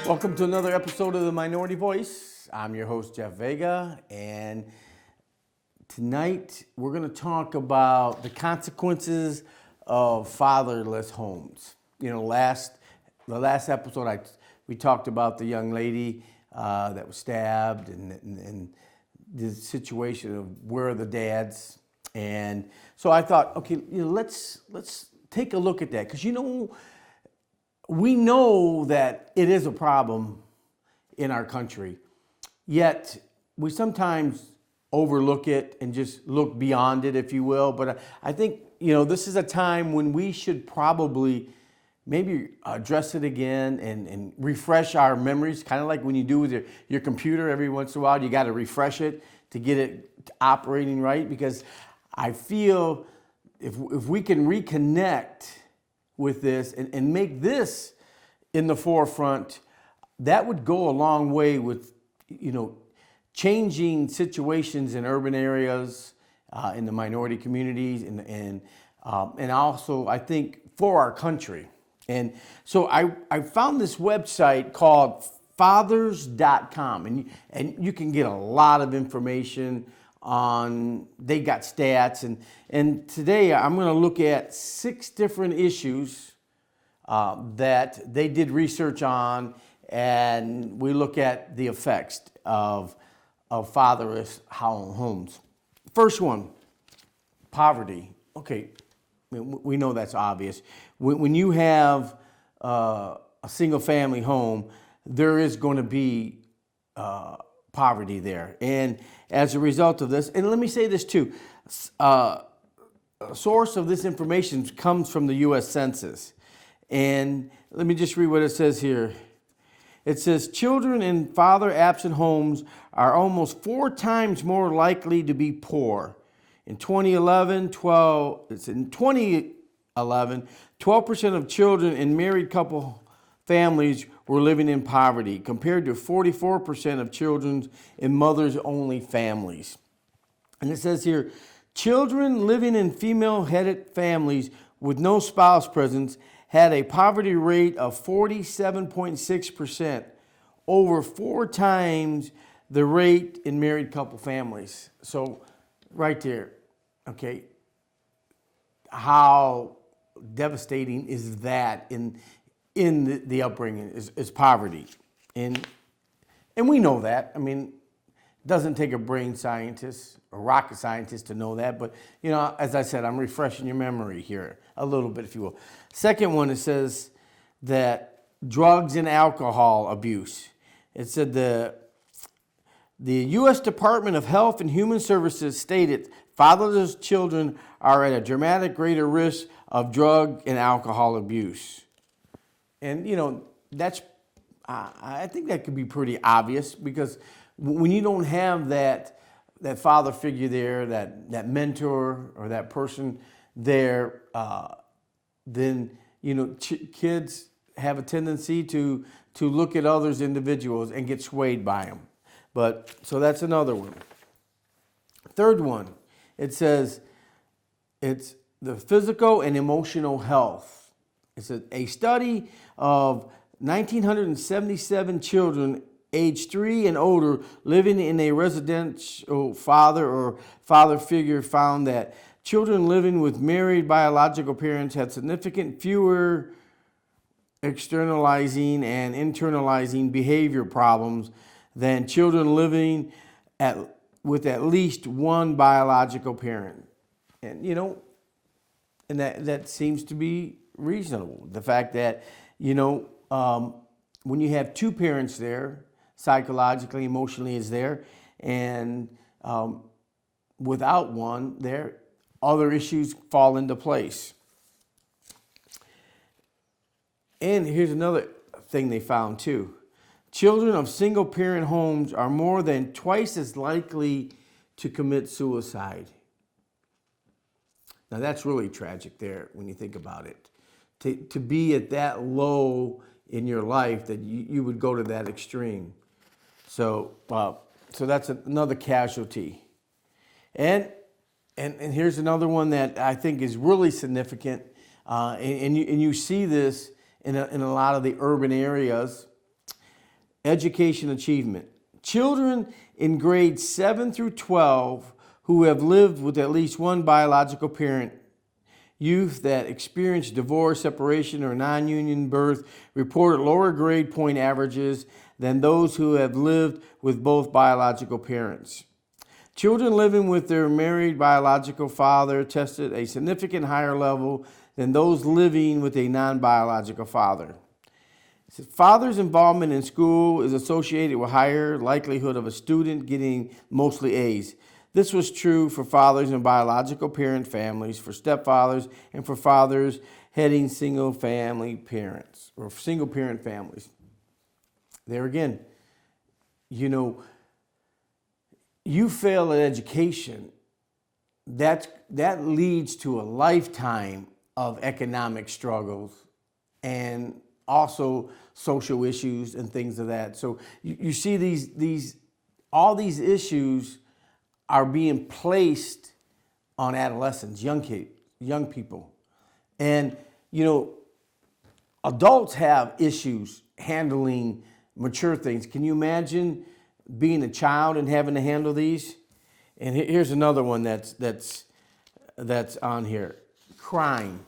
Welcome to another episode of The Minority Voice. I'm your host, Jeff Vega, and tonight we're going to talk about the consequences of fatherless homes. You know, the last episode we talked about the young lady that was stabbed and the situation of where are the dads. And so I thought, okay, let's take a look at that, because we know that it is a problem in our country, yet we sometimes overlook it and just look beyond it, if you will. But I think, this is a time when we should probably maybe address it again and refresh our memories, kind of like when you do with your computer every once in a while. You got to refresh it to get it operating right, because I feel if we can reconnect with this and make this in the forefront, that would go a long way with, changing situations in urban areas, in the minority communities, and also I think for our country. And so I found this website called fathers.com, and you can get a lot of information on, they got stats, and today I'm going to look at 6 different issues that they did research on, and we look at the effects of fatherless homes. First one, poverty. Okay, we know that's obvious. When you have a single family home, there is going to be poverty there. And as a result of this, and let me say this too, a source of this information comes from the U.S. Census. And let me just read what it says here. It says, children in father-absent homes are almost 4 times more likely to be poor. In 2011, 12% of children in married couple families were living in poverty, compared to 44% of children in mothers-only families. And it says here, children living in female-headed families with no spouse present had a poverty rate of 47.6%, over 4 times the rate in married couple families. So right there, okay, how devastating is that in the upbringing is poverty. And we know that. I mean, it doesn't take a brain scientist or rocket scientist to know that. But, as I said, I'm refreshing your memory here a little bit, if you will. Second one, it says that drugs and alcohol abuse. It said the U.S. Department of Health and Human Services stated fatherless children are at a dramatic greater risk of drug and alcohol abuse. And, that's, I think that could be pretty obvious, because when you don't have that father figure there, that mentor or that person there, then, kids have a tendency to look at others individuals and get swayed by them. But, so that's another one. Third one, it says it's the physical and emotional health. It's a study of 1,977 children age 3 and older living in a residential father or father figure found that children living with married biological parents had significant fewer externalizing and internalizing behavior problems than children living with at least one biological parent. And, and that seems to be reasonable. The fact that, when you have 2 parents there, psychologically, emotionally is there, and without one there, other issues fall into place. And here's another thing they found too. Children of single-parent homes are more than twice as likely to commit suicide. Now that's really tragic there when you think about it. To be at that low in your life that you would go to that extreme. So that's another casualty. And here's another one that I think is really significant, and you see this in a lot of the urban areas. education achievement. Children in grades 7 through 12 who have lived with at least one biological parent, youth that experience divorce, separation, or non-union birth report lower grade point averages than those who have lived with both biological parents. Children living with their married biological father tested a significant higher level than those living with a non-biological father. Father's involvement in school is associated with higher likelihood of a student getting mostly A's. This was true for fathers in biological parent families, for stepfathers, and for fathers heading single family parents or single parent families. There again, you fail at education, that leads to a lifetime of economic struggles and also social issues and things of that. So you see all these issues are being placed on adolescents, young people. And, adults have issues handling mature things. Can you imagine being a child and having to handle these? And here's another one that's on here. Crime.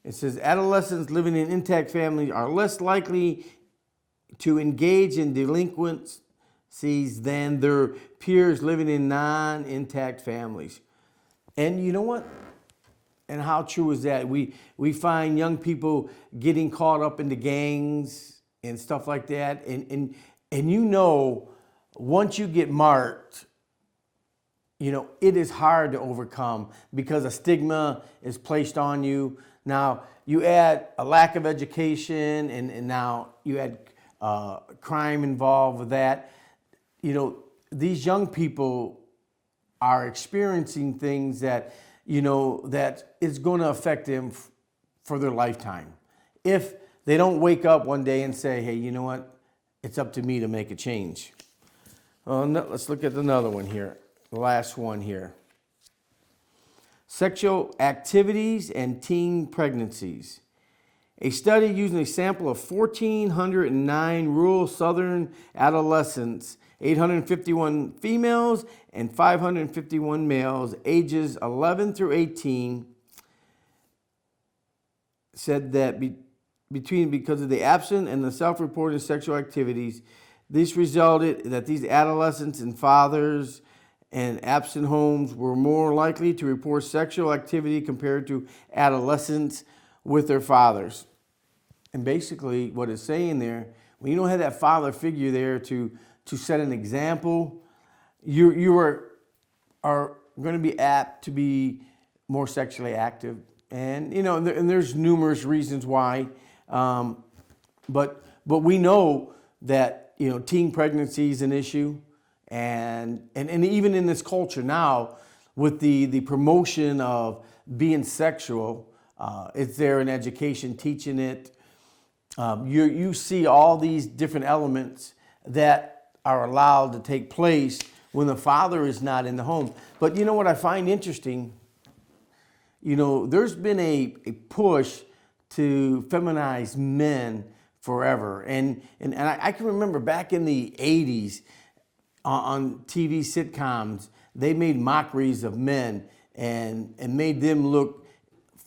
It says adolescents living in intact families are less likely to engage in delinquencies than their peers living in non-intact families. And you know what? And how true is that? We find young people getting caught up into gangs and stuff like that. And once you get marked, it is hard to overcome because a stigma is placed on you. Now, you add a lack of education and now you add crime involved with that. These young people are experiencing things that is going to affect them for their lifetime. If they don't wake up one day and say, hey, you know what? It's up to me to make a change. Let's look at another one here. The last one here. Sexual activities and teen pregnancies. A study using a sample of 1,409 rural southern adolescents, 851 females and 551 males, ages 11 through 18, said that because of the absent and the self-reported sexual activities, this resulted that these adolescents and fathers and absent homes were more likely to report sexual activity compared to adolescents with their fathers. And basically what it's saying there, when you don't have that father figure there to set an example, you are going to be apt to be more sexually active. And, and there's numerous reasons why. But we know that, teen pregnancy is an issue. And even in this culture now, with the promotion of being sexual, it's there in education, teaching it. You see all these different elements that are allowed to take place when the father is not in the home. But you know what I find interesting? There's been a push to feminize men forever. And I can remember back in the 80s, on TV sitcoms, they made mockeries of men and made them look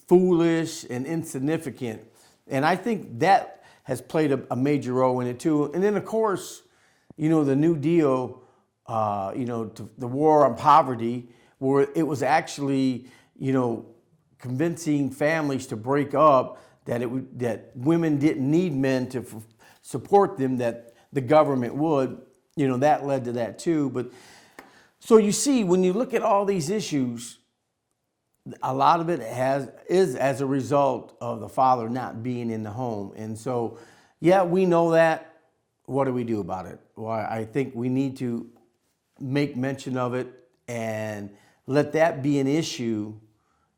foolish and insignificant. And I think that has played a major role in it too. And then of course, the New Deal, the war on poverty, where it was actually, convincing families to break up, that women didn't need men to support them, that the government would. That led to that too. But so you see, when you look at all these issues, a lot of it is as a result of the father not being in the home. And so, yeah, we know that. What do we do about it? Well, I think we need to make mention of it and let that be an issue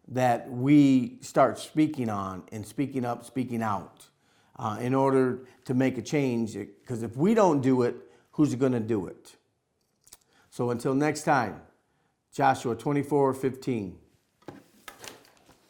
that we start speaking on and speaking up, speaking out in order to make a change. Because if we don't do it, who's going to do it? So until next time, Joshua 24:15.